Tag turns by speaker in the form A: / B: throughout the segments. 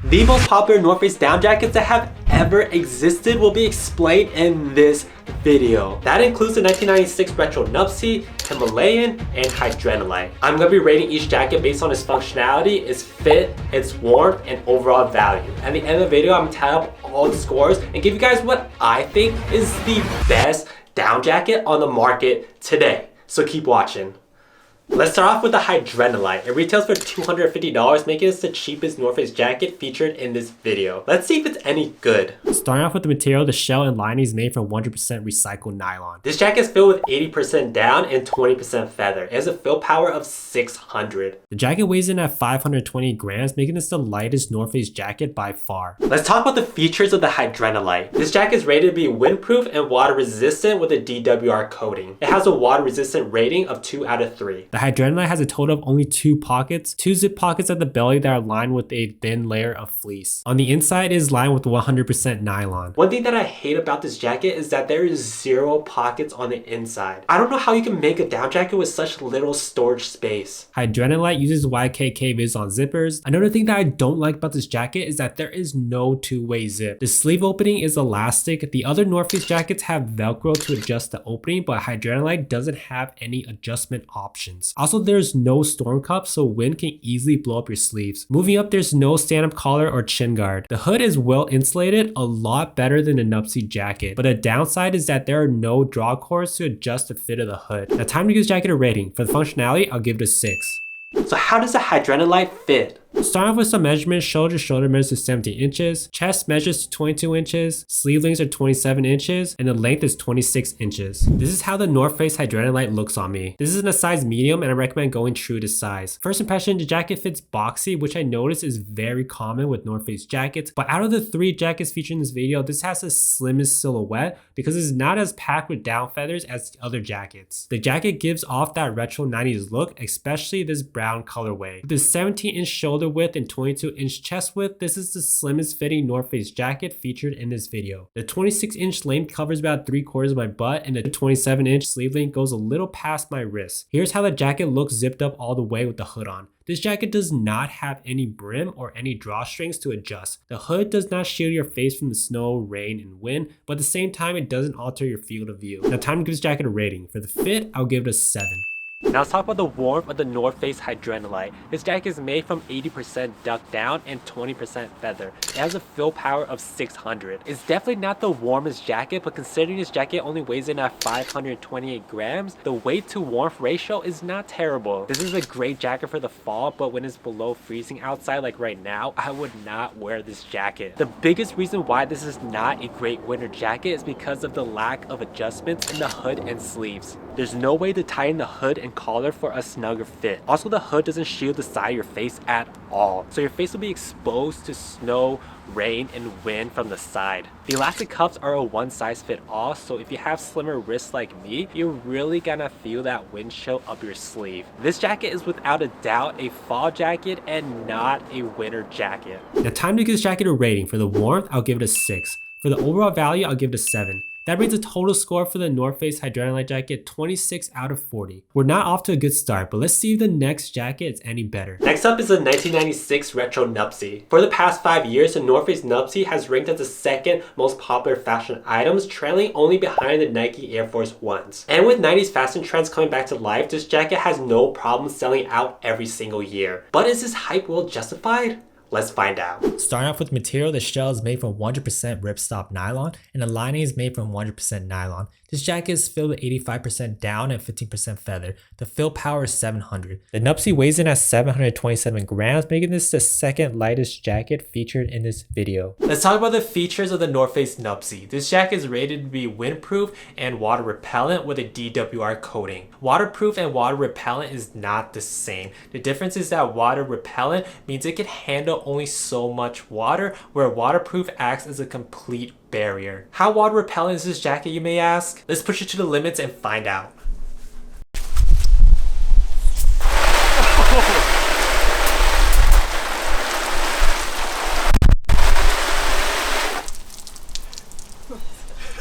A: The most popular North Face down jackets that have ever existed will be explained in this video. That includes the 1996 retro Nuptse, Himalayan, and Hydrenalite. I'm going to be rating each jacket based on its functionality, its fit, its warmth, and overall value. At the end of the video, I'm going to tally up all the scores and give you guys what I think is the best down jacket on the market today. So keep watching. Let's start off with the Hydrenalite. It retails for $250, making this the cheapest North Face jacket featured in this video. Let's see if it's any good.
B: Starting off with the material, the shell and lining is made from 100% recycled nylon.
A: This jacket is filled with 80% down and 20% feather. It has a fill power of 600.
B: The jacket weighs in at 520 grams, making this the lightest North Face jacket by far.
A: Let's talk about the features of the Hydrenalite. This jacket is rated to be windproof and water resistant with a DWR coating. It has a water resistant rating of 2 out of 3.
B: The Hydrenalite has a total of only 2 pockets, 2 zip pockets at the belly that are lined with a thin layer of fleece. On the inside, it is lined with 100% nylon.
A: One thing that I hate about this jacket is that there is 0 pockets on the inside. I don't know how you can make a down jacket with such little storage space.
B: Hydrenalite uses YKK viz on zippers. Another thing that I don't like about this jacket is that there is no two-way zip. The sleeve opening is elastic. The other North Face jackets have Velcro to adjust the opening, but Hydrenalite doesn't have any adjustment options. Also, there's no storm cup, so wind can easily blow up your sleeves. Moving up, there's no stand-up collar or chin guard. The hood is well insulated, a lot better than a Nuptse jacket, but a downside is that there are no draw cords to adjust the fit of the hood. Now, time to give this jacket a rating. For the functionality, I'll give it a 6.
A: So how does the Hydrenalite fit?
B: Starting off with some measurements, shoulder to shoulder measures to 17 inches, chest measures to 22 inches, sleeve lengths are 27 inches, and the length is 26 inches. This is how the North Face Hydrenalite looks on me. This is in a size medium and I recommend going true to size. First impression, the jacket fits boxy, which I noticed is very common with North Face jackets, but out of the 3 jackets featured in this video, this has the slimmest silhouette because it's not as packed with down feathers as the other jackets. The jacket gives off that retro 90s look, especially this brown colorway. With the 17-inch shoulder width and 22-inch chest width, this is the slimmest fitting North Face jacket featured in this video. The 26-inch length covers about 3/4 of my butt, and the 27-inch sleeve length goes a little past my wrist. Here's how the jacket looks zipped up all the way with the hood on. This jacket does not have any brim or any drawstrings to adjust. The hood does not shield your face from the snow, rain, and wind, but at the same time, it doesn't alter your field of view. Now, time to give this jacket a rating. For the fit, I'll give it a 7.
A: Now let's talk about the warmth of the North Face Hydrenalite. This jacket is made from 80% duck down and 20% feather. It has a fill power of 600. It's definitely not the warmest jacket, but considering this jacket only weighs in at 528 grams, the weight to warmth ratio is not terrible. This is a great jacket for the fall, but when it's below freezing outside like right now, I would not wear this jacket. The biggest reason why this is not a great winter jacket is because of the lack of adjustments in the hood and sleeves. There's no way to tighten the hood and collar for a snugger fit. Also, the hood doesn't shield the side of your face at all, so your face will be exposed to snow, rain, and wind from the side. The elastic cuffs are a one size fit all, so if you have slimmer wrists like me, you're really gonna feel that wind chill up your sleeve. This jacket is without a doubt a fall jacket and not a winter jacket.
B: Now, time to give this jacket a rating. For the warmth, I'll give it a 6. For the overall value, I'll give it a 7. That brings a total score for the North Face Hydrenalite jacket 26 out of 40. We're not off to a good start, but let's see if the next jacket is any better.
A: Next up is the 1996 retro Nuptse. For the past 5 years, the North Face Nuptse has ranked as the 2nd most popular fashion items, trailing only behind the Nike Air Force Ones. And with 90s fashion trends coming back to life, this jacket has no problem selling out every single year. But is this hype well justified? Let's find out.
B: Starting off with material, the shell is made from 100% ripstop nylon and the lining is made from 100% nylon. This jacket is filled with 85% down and 15% feather. The fill power is 700. The Nuptse weighs in at 727 grams, making this the 2nd lightest jacket featured in this video.
A: Let's talk about the features of the North Face Nuptse. This jacket is rated to be windproof and water repellent with a DWR coating. Waterproof and water repellent is not the same. The difference is that water repellent means it can handle only so much water, where waterproof acts as a complete barrier. How water repellent is this jacket, you may ask? Let's push it to the limits and find out.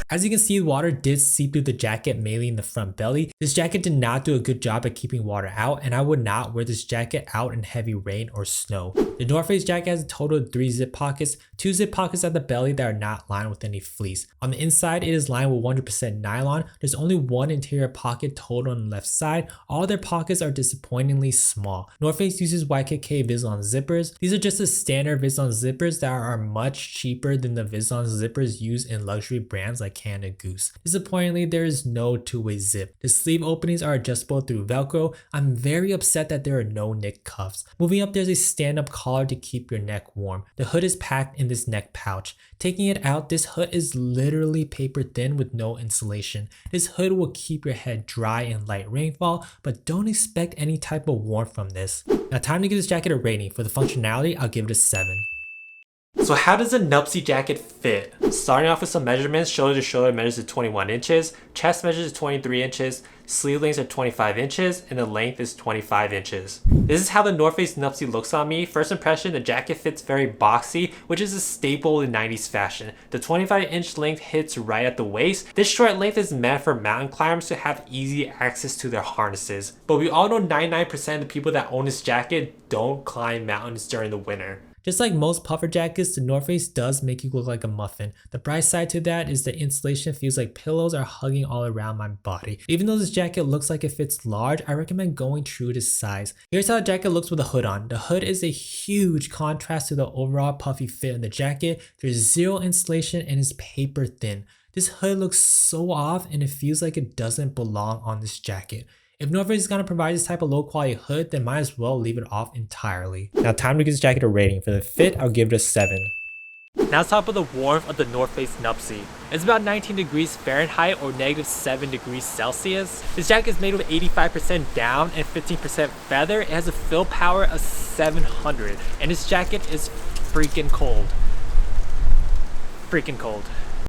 B: I As you can see, water did seep through the jacket, mainly in the front belly. This jacket did not do a good job at keeping water out, and I would not wear this jacket out in heavy rain or snow. The North Face jacket has a total of 3 zip pockets, 2 zip pockets at the belly that are not lined with any fleece. On the inside, it is lined with 100% nylon. There's only one interior pocket total on the left side. All their pockets are disappointingly small. North Face uses YKK Vislon zippers. These are just the standard Vislon zippers that are much cheaper than the Vislon zippers used in luxury brands like Canada Goose. Disappointingly, there is no two-way zip. The sleeve openings are adjustable through Velcro. I'm very upset that there are no knit cuffs. Moving up, there's a stand-up collar to keep your neck warm. The hood is packed in this neck pouch. Taking it out, this hood is literally paper thin with no insulation. This hood will keep your head dry in light rainfall, but don't expect any type of warmth from this. Now, time to give this jacket a rating. For the functionality, I'll give it a 7.
A: So how does a Nuptse jacket fit? Starting off with some measurements, shoulder to shoulder measures to 21 inches, chest measures to 23 inches, sleeve lengths are 25 inches, and the length is 25 inches. This is how the North Face Nuptse looks on me. First impression, the jacket fits very boxy, which is a staple in 90s fashion. The 25-inch length hits right at the waist. This short length is meant for mountain climbers to have easy access to their harnesses. But we all know 99% of the people that own this jacket don't climb mountains during the winter.
B: Just like most puffer jackets, the North Face does make you look like a muffin. The bright side to that is the insulation feels like pillows are hugging all around my body. Even though this jacket looks like it fits large, I recommend going true to size. Here's how the jacket looks with a hood on. The hood is a huge contrast to the overall puffy fit in the jacket. There's zero insulation and it's paper thin. This hood looks so off and it feels like it doesn't belong on this jacket. If North Face is going to provide this type of low quality hood, then might as well leave it off entirely. Now time to give this jacket a rating. For the fit, I'll give it a 7.
A: Now let's talk about the warmth of the North Face Nuptse. It's about 19 degrees Fahrenheit or -7 degrees Celsius. This jacket is made with 85% down and 15% feather. It has a fill power of 700 and this jacket is freaking cold. Freaking cold.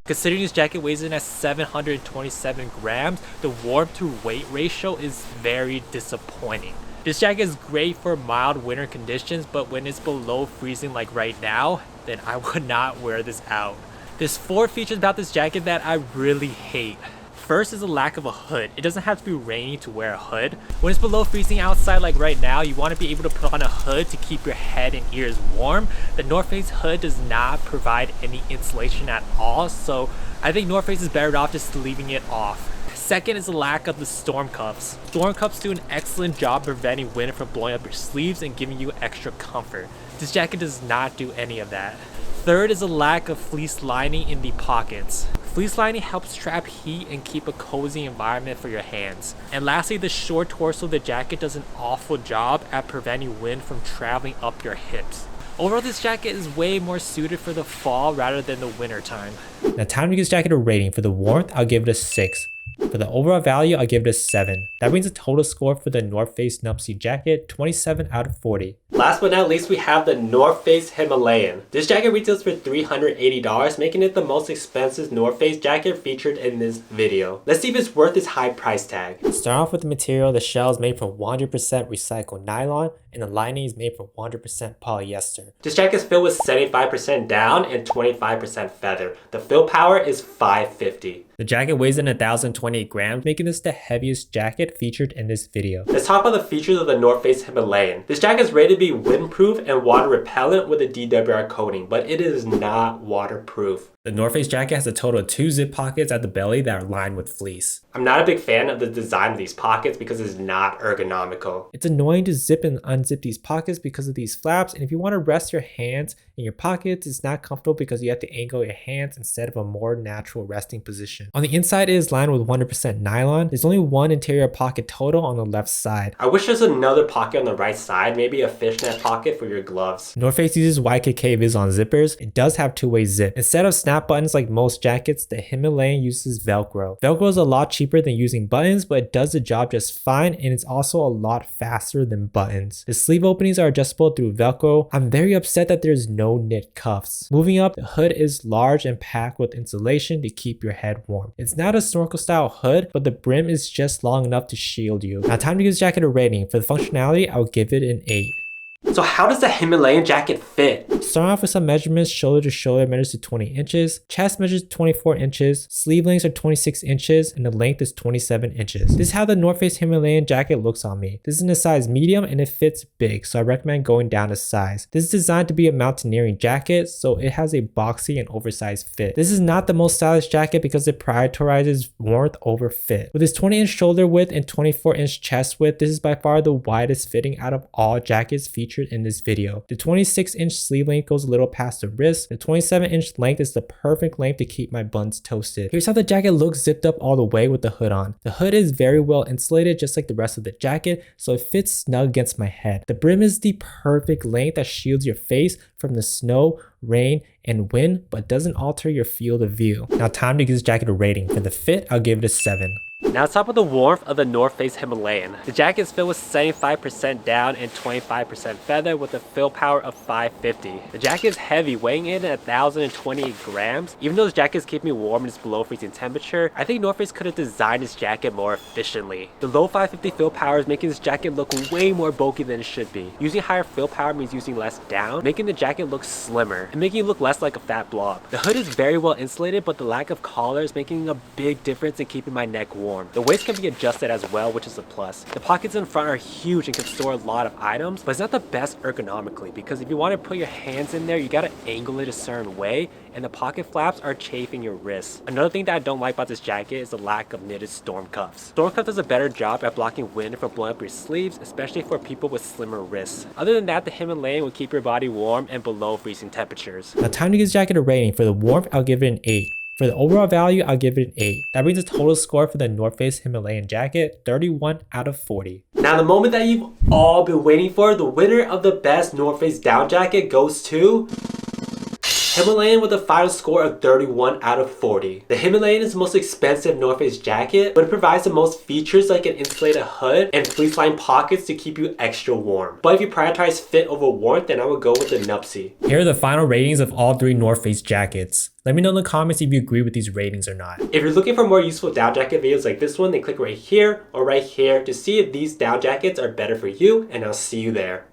A: Considering this jacket weighs in at 727 grams, the warmth to weight ratio is very disappointing. This jacket is great for mild winter conditions, but when it's below freezing like right now, then I would not wear this out. There's 4 features about this jacket that I really hate. First is the lack of a hood. It doesn't have to be rainy to wear a hood. When it's below freezing outside like right now, you want to be able to put on a hood to keep your head and ears warm. The North Face hood does not provide any insulation at all, so I think North Face is better off just leaving it off. Second is the lack of the storm cuffs. Storm cuffs do an excellent job preventing wind from blowing up your sleeves and giving you extra comfort. This jacket does not do any of that. Third is the lack of fleece lining in the pockets. Fleece lining helps trap heat and keep a cozy environment for your hands. And lastly, the short torso of the jacket does an awful job at preventing wind from traveling up your hips. Overall, this jacket is way more suited for the fall rather than the winter time.
B: Now time to give this jacket a rating. For the warmth, I'll give it a 6. For the overall value, I'll give it a 7. That brings a total score for the North Face Nuptse jacket, 27 out of 40.
A: Last but not least, we have the North Face Himalayan. This jacket retails for $380, making it the most expensive North Face jacket featured in this video. Let's see if it's worth this high price tag.
B: Start off with the material. The shell is made from 100% recycled nylon and the lining is made from 100% polyester.
A: This jacket is filled with 75% down and 25% feather. The fill power is 550.
B: The jacket weighs in 1,028 grams, making this the heaviest jacket featured in this video.
A: Let's talk about the features of the North Face Himalayan. This jacket is rated to be windproof and water repellent with a DWR coating, but it is not waterproof.
B: The North Face jacket has a total of 2 zip pockets at the belly that are lined with fleece.
A: I'm not a big fan of the design of these pockets because it's not ergonomical.
B: It's annoying to zip and unzip these pockets because of these flaps, and if you want to rest your hands in your pockets, it's not comfortable because you have to angle your hands instead of a more natural resting position. On the inside, it is lined with 100% nylon. There's only one interior pocket total on the left side.
A: I wish there's another pocket on the right side, maybe a fishnet pocket for your gloves.
B: North Face uses YKK Vislon zippers. It does have two-way zip. Instead of snap buttons like most jackets, the Himalayan uses Velcro. Velcro is a lot cheaper than using buttons, but it does the job just fine, and it's also a lot faster than buttons. The sleeve openings are adjustable through Velcro. I'm very upset that there's no knit cuffs. Moving up, the hood is large and packed with insulation to keep your head warm. It's not a snorkel style hood, but the brim is just long enough to shield you. Now time to give this jacket a rating. For the functionality, I'll give it an 8.
A: So how does the Himalayan jacket fit?
B: Starting off with some measurements, shoulder to shoulder measures to 20 inches, chest measures 24 inches, sleeve lengths are 26 inches, and the length is 27 inches. This is how the North Face Himalayan jacket looks on me. This is in a size medium and it fits big, so I recommend going down a size. This is designed to be a mountaineering jacket, so it has a boxy and oversized fit. This is not the most stylish jacket because it prioritizes warmth over fit. With its 20-inch shoulder width and 24-inch chest width, this is by far the widest fitting out of all jackets featured in this video. The 26-inch sleeve length goes a little past the wrist. The 27-inch length is the perfect length to keep my buns toasted. Here's how the jacket looks zipped up all the way with the hood on. The hood is very well insulated just like the rest of the jacket, so it fits snug against my head. The brim is the perfect length that shields your face from the snow, rain, and wind, but doesn't alter your field of view. Now time to give this jacket a rating. For the fit, I'll give it a 7.
A: Now let's talk about the warmth of the North Face Himalayan. The jacket is filled with 75% down and 25% feather with a fill power of 550. The jacket is heavy, weighing in at 1,028 grams. Even though this jacket is keeping me warm and it's below freezing temperature, I think North Face could have designed this jacket more efficiently. The low 550 fill power is making this jacket look way more bulky than it should be. Using higher fill power means using less down, making the jacket look slimmer and making it look less like a fat blob. The hood is very well insulated, but the lack of collar is making a big difference in keeping my neck warm. The waist can be adjusted as well, which is a plus. The pockets in front are huge and can store a lot of items, but it's not the best ergonomically because if you want to put your hands in there, you gotta angle it a certain way, and the pocket flaps are chafing your wrists. Another thing that I don't like about this jacket is the lack of knitted storm cuffs. Storm cuff does a better job at blocking wind from blowing up your sleeves, especially for people with slimmer wrists. Other than that, the Himalayan will keep your body warm and below freezing temperatures.
B: Now time to give this jacket a rating. For the warmth, I'll give it an 8. For the overall value, I'll give it an 8. That brings the total score for the North Face Himalayan jacket, 31 out of 40.
A: Now the moment that you've all been waiting for, the winner of the best North Face down jacket goes to Himalayan with a final score of 31 out of 40. The Himalayan is the most expensive North Face jacket, but it provides the most features like an insulated hood and fleece-lined pockets to keep you extra warm. But if you prioritize fit over warmth, then I would go with the Nuptse.
B: Here are the final ratings of all 3 North Face jackets. Let me know in the comments if you agree with these ratings or not.
A: If you're looking for more useful down jacket videos like this one, then click right here or right here to see if these down jackets are better for you, and I'll see you there.